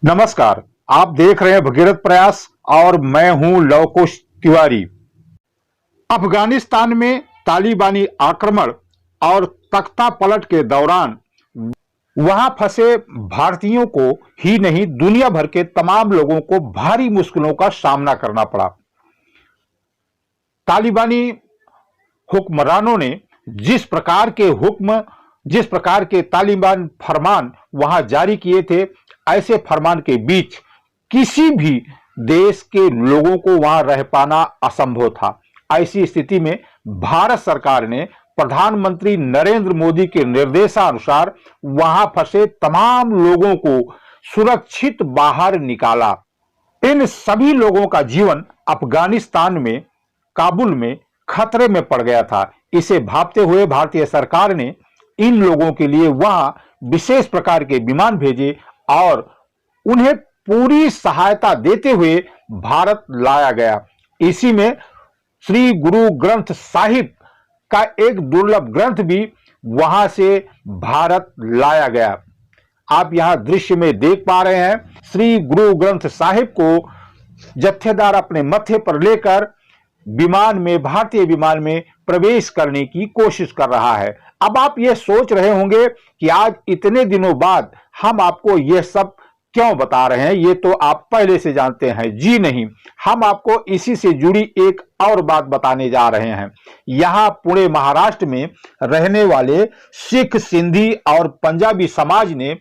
नमस्कार। आप देख रहे हैं भगीरथ प्रयास और मैं हूं लव कुश तिवारी। अफगानिस्तान में तालिबानी आक्रमण और तख्ता पलट के दौरान वहां फंसे भारतीयों को ही नहीं, दुनिया भर के तमाम लोगों को भारी मुश्किलों का सामना करना पड़ा। तालिबानी हुक्मरानों ने जिस प्रकार के तालिबान फरमान वहां जारी किए थे, ऐसे फरमान के बीच किसी भी देश के लोगों को वहां रह पाना असंभव था। ऐसी स्थिति में भारत सरकार ने प्रधानमंत्री नरेंद्र मोदी के निर्देशानुसार वहां फंसे तमाम लोगों को सुरक्षित बाहर निकाला। इन सभी लोगों का जीवन अफगानिस्तान में काबुल में खतरे में पड़ गया था। इसे भांपते हुए भारतीय सरकार ने इन लोगों के लिए वहां विशेष प्रकार के विमान भेजे और उन्हें पूरी सहायता देते हुए भारत लाया गया। इसी में श्री गुरु ग्रंथ साहिब का एक दुर्लभ ग्रंथ भी वहां से भारत लाया गया। आप यहां दृश्य में देख पा रहे हैं, श्री गुरु ग्रंथ साहिब को जत्थेदार अपने मत्थे पर लेकर भारतीय विमान में प्रवेश करने की कोशिश कर रहा है। अब आप ये सोच रहे होंगे कि आज इतने दिनों बाद हम आपको यह सब क्यों बता रहे हैं, ये तो आप पहले से जानते हैं। जी नहीं, हम आपको इसी से जुड़ी एक और बात बताने जा रहे हैं। यहां पुणे महाराष्ट्र में रहने वाले सिख, सिंधी और पंजाबी समाज ने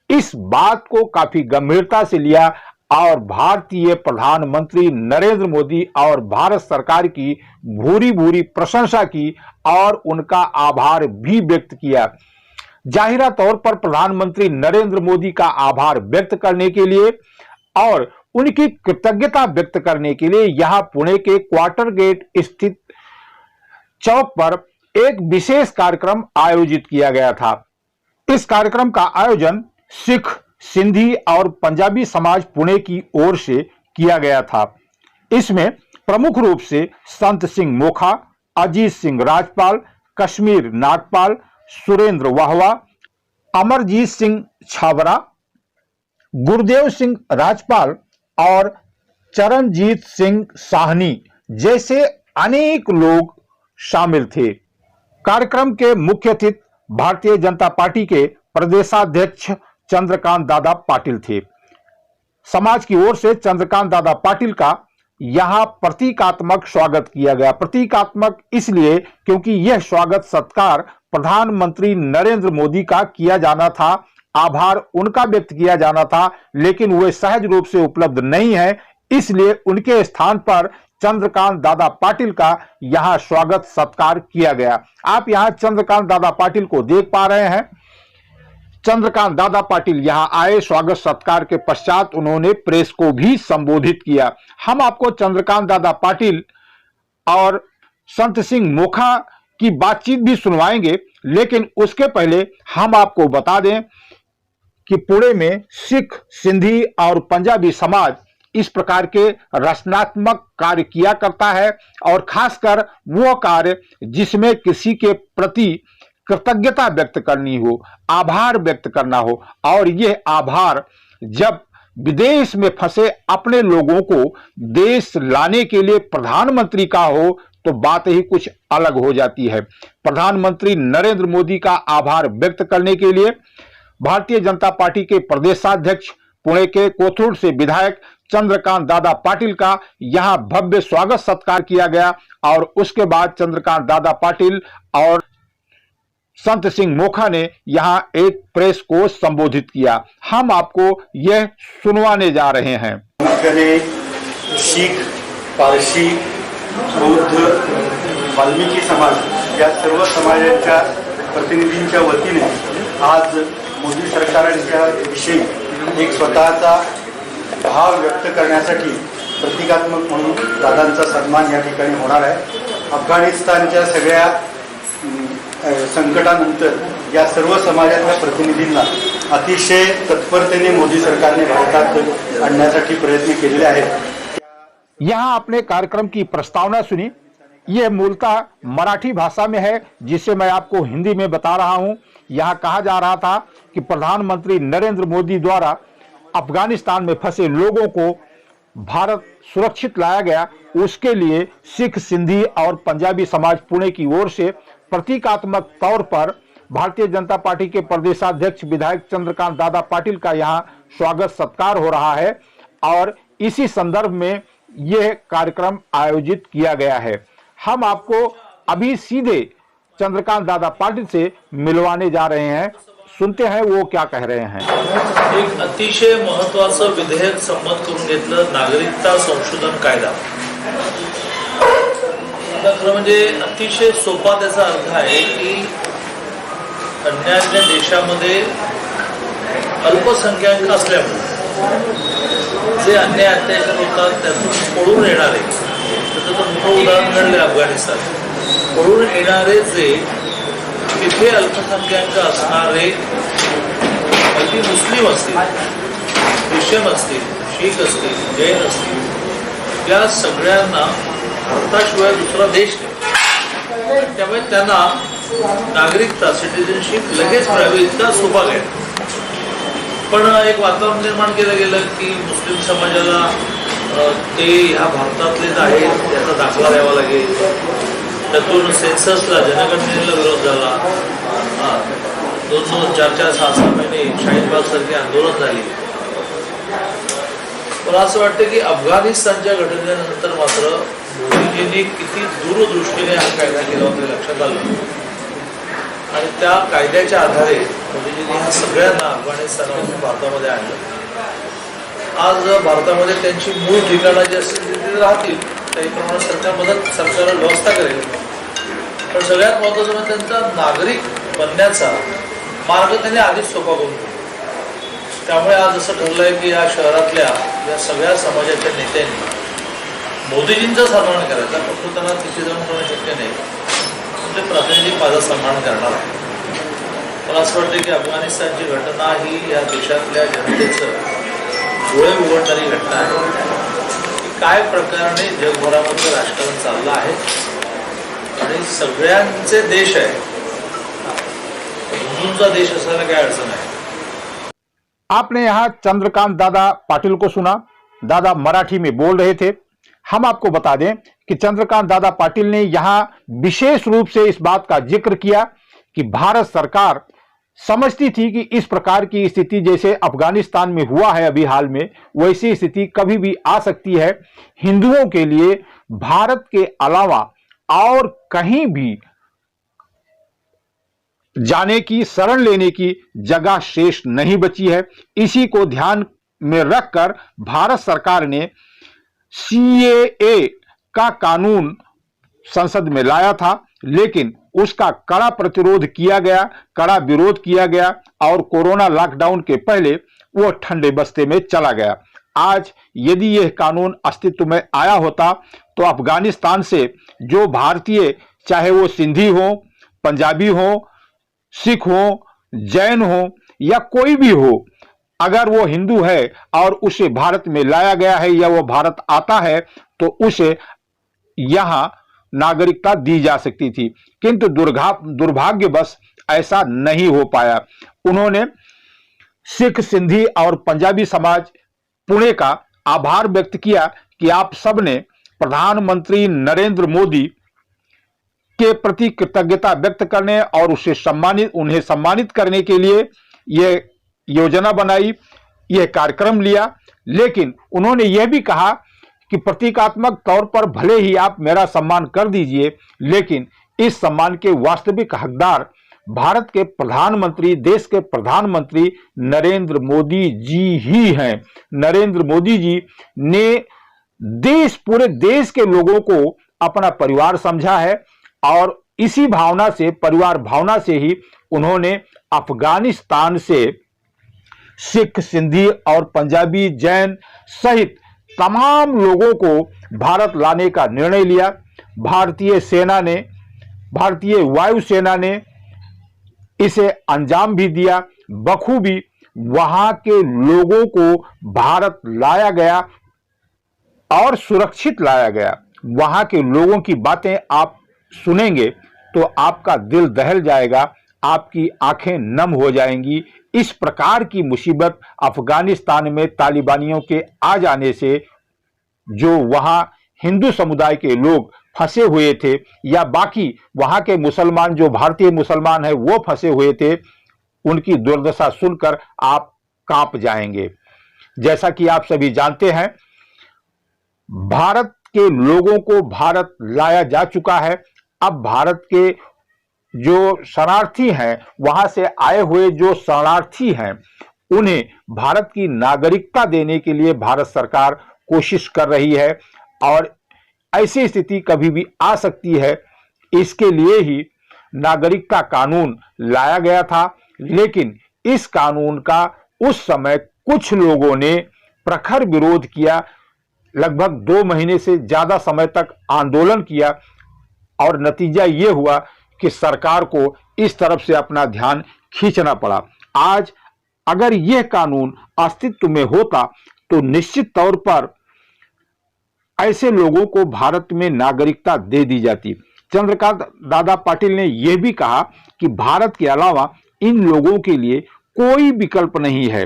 इस बात को काफी गंभीरता से लिया और भारतीय प्रधानमंत्री नरेंद्र मोदी और भारत सरकार की भूरी भूरी प्रशंसा की और उनका आभार भी व्यक्त किया। जाहिरा तौर पर प्रधानमंत्री नरेंद्र मोदी का आभार व्यक्त करने के लिए और उनकी कृतज्ञता व्यक्त करने के लिए यहां पुणे के क्वार्टर गेट स्थित चौक पर एक विशेष कार्यक्रम आयोजित किया गया था। इस कार्यक्रम का आयोजन सिख, सिंधी और पंजाबी समाज पुणे की ओर से किया गया था। इसमें प्रमुख रूप से संत सिंह मोखा, अजीत सिंह राजपाल, कश्मीर नागपाल, सुरेंद्र वाहवा, अमरजीत सिंह छाबरा, गुरुदेव सिंह राजपाल और चरणजीत सिंह साहनी जैसे अनेक लोग शामिल थे। कार्यक्रम के मुख्य अतिथि भारतीय जनता पार्टी के प्रदेशाध्यक्ष चंद्रकांत दादा पाटिल थे। समाज की ओर से चंद्रकांत दादा पाटिल का यहां प्रतीकात्मक स्वागत किया गया। प्रतीकात्मक इसलिए क्योंकि यह स्वागत सत्कार प्रधानमंत्री नरेंद्र मोदी का किया जाना था, आभार उनका व्यक्त किया जाना था, लेकिन वे सहज रूप से उपलब्ध नहीं है, इसलिए उनके स्थान पर चंद्रकांत दादा पाटिल का यहां स्वागत सत्कार किया गया। आप यहां चंद्रकांत दादा पाटिल को देख पा रहे हैं। चंद्रकांत दादा पाटिल यहां आए, स्वागत सत्कार के पश्चात उन्होंने प्रेस को भी संबोधित किया। हम आपको चंद्रकांत दादा पाटिल और संत सिंह मोखा की बातचीत भी सुनवाएंगे, लेकिन उसके पहले हम आपको बता दें कि पुणे में सिख, सिंधी और पंजाबी समाज इस प्रकार के रचनात्मक कार्य किया करता है और खासकर वो कार्य जिसमें किसी के प्रति कृतज्ञता व्यक्त करनी हो, आभार व्यक्त करना हो, और यह आभार जब विदेश में फंसे अपने लोगों को देश लाने के लिए प्रधानमंत्री का हो तो बात ही कुछ अलग हो जाती है। प्रधानमंत्री नरेंद्र मोदी का आभार व्यक्त करने के लिए भारतीय जनता पार्टी के प्रदेशाध्यक्ष पुणे के कोथरूड से विधायक चंद्रकांत दादा पाटिल का यहां भव्य स्वागत सत्कार किया गया और उसके बाद चंद्रकांत दादा पाटिल और संत सिंह मोखा ने यहां एक प्रेस को संबोधित किया। हम आपको यह सुनवाने जा रहे हैं। शीख, पारशी, बौद्ध, वाल्मिकी समाज या सर्व समाजाच्या प्रतिनिधींच्या वतीने आज मोदी सरकारच्या विषयी एक स्वतःचा भाव व्यक्त करण्यासाठी प्रतीकात्मक म्हणून दादांचा सन्मान या ठिकाणी होणार आहे। अफगाणिस्तानच्या सगळ्या संकटानंतर या सर्व समाजाच्या प्रतिनिधींना अतिशय तत्परतेने मोदी सरकारने भारतात आणण्यासाठी प्रयत्न केलेले आहेत। यहाँ आपने कार्यक्रम की प्रस्तावना सुनी। यह मूलतः मराठी भाषा में है, जिसे मैं आपको हिंदी में बता रहा हूं। यहाँ कहा जा रहा था कि प्रधानमंत्री नरेंद्र मोदी द्वारा अफगानिस्तान में फंसे लोगों को भारत सुरक्षित लाया गया, उसके लिए सिख, सिंधी और पंजाबी समाज पुणे की ओर से प्रतीकात्मक तौर पर भारतीय जनता पार्टी के प्रदेशाध्यक्ष विधायक चंद्रकांत दादा पाटिल का यहां स्वागत सत्कार हो रहा है और इसी संदर्भ में यह कार्यक्रम आयोजित किया गया है। हम आपको अभी सीधे चंद्रकांत दादा पाटिल से मिलवाने जा रहे हैं, सुनते हैं वो क्या कह रहे हैं। एक अतिशय महत्त्वाचं विधेयक संमत करून घेतलं, नागरिकता संशोधन कायदा। आता खरं म्हणजे अतिशय सोपा त्याचा अर्थ आहे की अन्य देशामध्ये अल्पसंख्याक असल्यामुळे जे अन्याय अत्याचार होतात त्यातून पळून येणारे, त्याचं मोठं उदाहरण घडलं अफगाणिस्तान, पळून येणारे जे तिथे अल्पसंख्याक असणारे अगदी मुस्लिम असतील, ख्रिश्चन असतील, शीख असतील, जैन असतील, या सगळ्यांना भारताशिवाय दुसरा देश नाही, त्यामुळे त्यांना नागरिकता सिटिझनशिप लगेच मिळावी इतका सोपा आहे। पण एक वातावरण निर्माण केलं गेलं की मुस्लिम समाजाला ते ह्या भारतातलेच आहेत याचा दाखला द्यावा लागेल, त्यातून सेन्ससला, जनगणनेला विरोध झाला, 2-2, 4-4, 6-6 महिने शाहीनबाग सारखी आंदोलन झाली। पण असं वाटतं की अफगाणिस्तानच्या घटनेनंतर मात्र मोदीजींनी किती दूरदृष्टीने हा कायदा केला होता लक्षात आलं आणि त्या कायद्याच्या आधारे मोदीजींनी ह्या सगळ्यांना अफगाणिस्तानातून भारतामध्ये आणलं। आज भारतामध्ये त्यांची मूळ ठिकाणं जी असतील तिथे राहतील, त्याप्रमाणे सरकार व्यवस्था करेल, पण सगळ्यात महत्त्वाचं म्हणजे त्यांचा नागरिक बनण्याचा मार्ग त्यांनी आधीच सोपा करून दिला। त्यामुळे आज असं ठरलंय की या शहरातल्या या सगळ्या समाजाच्या नेत्यांनी मोदीजींचा सन्मान करायचा, फक्त त्यांना तिथे जाऊन करणं शक्य नाही, म्हणजे प्रातिनिधिक माझा सन्मान करणार आहे। मला असं वाटतं की अफगाणिस्तानची घटना ही या देशातल्या जनतेचं डोळे उघडणारी घटना आहे। काय प्रकारे जगभरामध्ये राजकारण चाललं आहे आणि सगळ्यांचे देश आहे, हिंदूंचा देश असायला काय अडचण आहे। आपने यहाँ चंद्रकांत दादा पाटिल को सुना, दादा मराठी में बोल रहे थे। हम आपको बता दें कि चंद्रकांत दादा पाटिल ने यहाँ विशेष रूप से इस बात का जिक्र किया कि भारत सरकार समझती थी कि इस प्रकार की स्थिति जैसे अफगानिस्तान में हुआ है अभी हाल में, वैसी स्थिति कभी भी आ सकती है। हिंदुओं के लिए भारत के अलावा और कहीं भी जाने की, शरण लेने की जगह शेष नहीं बची है। इसी को ध्यान में रखकर भारत सरकार ने सीएए का कानून संसद में लाया था, लेकिन उसका कड़ा प्रतिरोध किया गया, कड़ा विरोध किया गया और कोरोना लॉकडाउन के पहले वो ठंडे बस्ते में चला गया। आज यदि यह कानून अस्तित्व में आया होता तो अफगानिस्तान से जो भारतीय, चाहे वो सिंधी हो, पंजाबी हो, सिख हो, जैन हो या कोई भी हो, अगर वो हिंदू है और उसे भारत में लाया गया है या वो भारत आता है तो उसे यहां नागरिकता दी जा सकती थी, किंतु दुर्भाग्यवश ऐसा नहीं हो पाया। उन्होंने सिख, सिंधी और पंजाबी समाज पुणे का आभार व्यक्त किया कि आप सबने प्रधानमंत्री नरेंद्र मोदी के प्रति कृतज्ञता व्यक्त करने और उन्हें सम्मानित करने के लिए यह योजना बनाई, यह कार्यक्रम लिया। लेकिन उन्होंने यह भी कहा कि प्रतीकात्मक तौर पर भले ही आप मेरा सम्मान कर दीजिए, लेकिन इस सम्मान के वास्तविक हकदार भारत के प्रधानमंत्री, देश के प्रधानमंत्री नरेंद्र मोदी जी ही हैं। नरेंद्र मोदी जी ने पूरे देश के लोगों को अपना परिवार समझा है और इसी भावना से, परिवार भावना से ही उन्होंने अफगानिस्तान से सिख, सिंधी और पंजाबी, जैन सहित तमाम लोगों को भारत लाने का निर्णय लिया। भारतीय सेना ने, भारतीय वायुसेना ने इसे अंजाम भी दिया। बखूबी वहां के लोगों को भारत लाया गया और सुरक्षित लाया गया। वहां के लोगों की बातें आप सुनेंगे तो आपका दिल दहल जाएगा आपकी आंखें नम हो जाएंगी। इस प्रकार की मुसीबत अफगानिस्तान में तालिबानियों के आ जाने से जो वहां हिंदू समुदाय के लोग फंसे हुए थे या बाकी वहां के मुसलमान जो भारतीय मुसलमान हैं वो फंसे हुए थे, उनकी दुर्दशा सुनकर आप कांप जाएंगे। जैसा कि आप सभी जानते हैं, भारत के लोगों को भारत लाया जा चुका है। अब भारत के जो शरणार्थी हैं, वहां से आए हुए जो शरणार्थी हैं, उन्हें भारत की नागरिकता देने के लिए भारत सरकार कोशिश कर रही है और ऐसी स्थिति कभी भी आ सकती है। इसके लिए ही नागरिकता कानून लाया गया था, लेकिन इस कानून का उस समय कुछ लोगों ने प्रखर विरोध किया। लगभग 2 महीने से ज्यादा समय तक आंदोलन किया और नतीजा यह हुआ कि सरकार को इस तरफ से अपना ध्यान खींचना पड़ा। आज अगर यह कानून अस्तित्व में होता तो निश्चित तौर पर ऐसे लोगों को भारत में नागरिकता दे दी जाती। चंद्रकांत दादा पाटिल ने यह भी कहा कि भारत के अलावा इन लोगों के लिए कोई विकल्प नहीं है,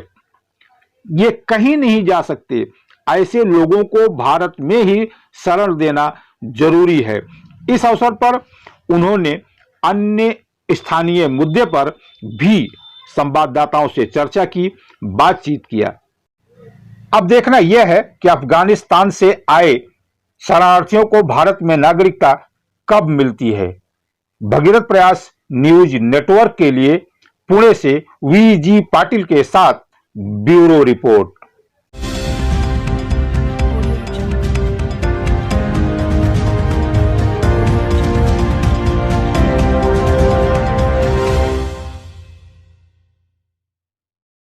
ये कहीं नहीं जा सकते। ऐसे लोगों को भारत में ही शरण देना जरूरी है। इस अवसर पर उन्होंने अन्य स्थानीय मुद्दे पर भी संवाददाताओं से चर्चा की, बातचीत किया। अब देखना यह है कि अफगानिस्तान से आए शरणार्थियों को भारत में नागरिकता कब मिलती है। भगीरथ प्रयास न्यूज नेटवर्क के लिए पुणे से वीजी पाटिल के साथ ब्यूरो रिपोर्ट।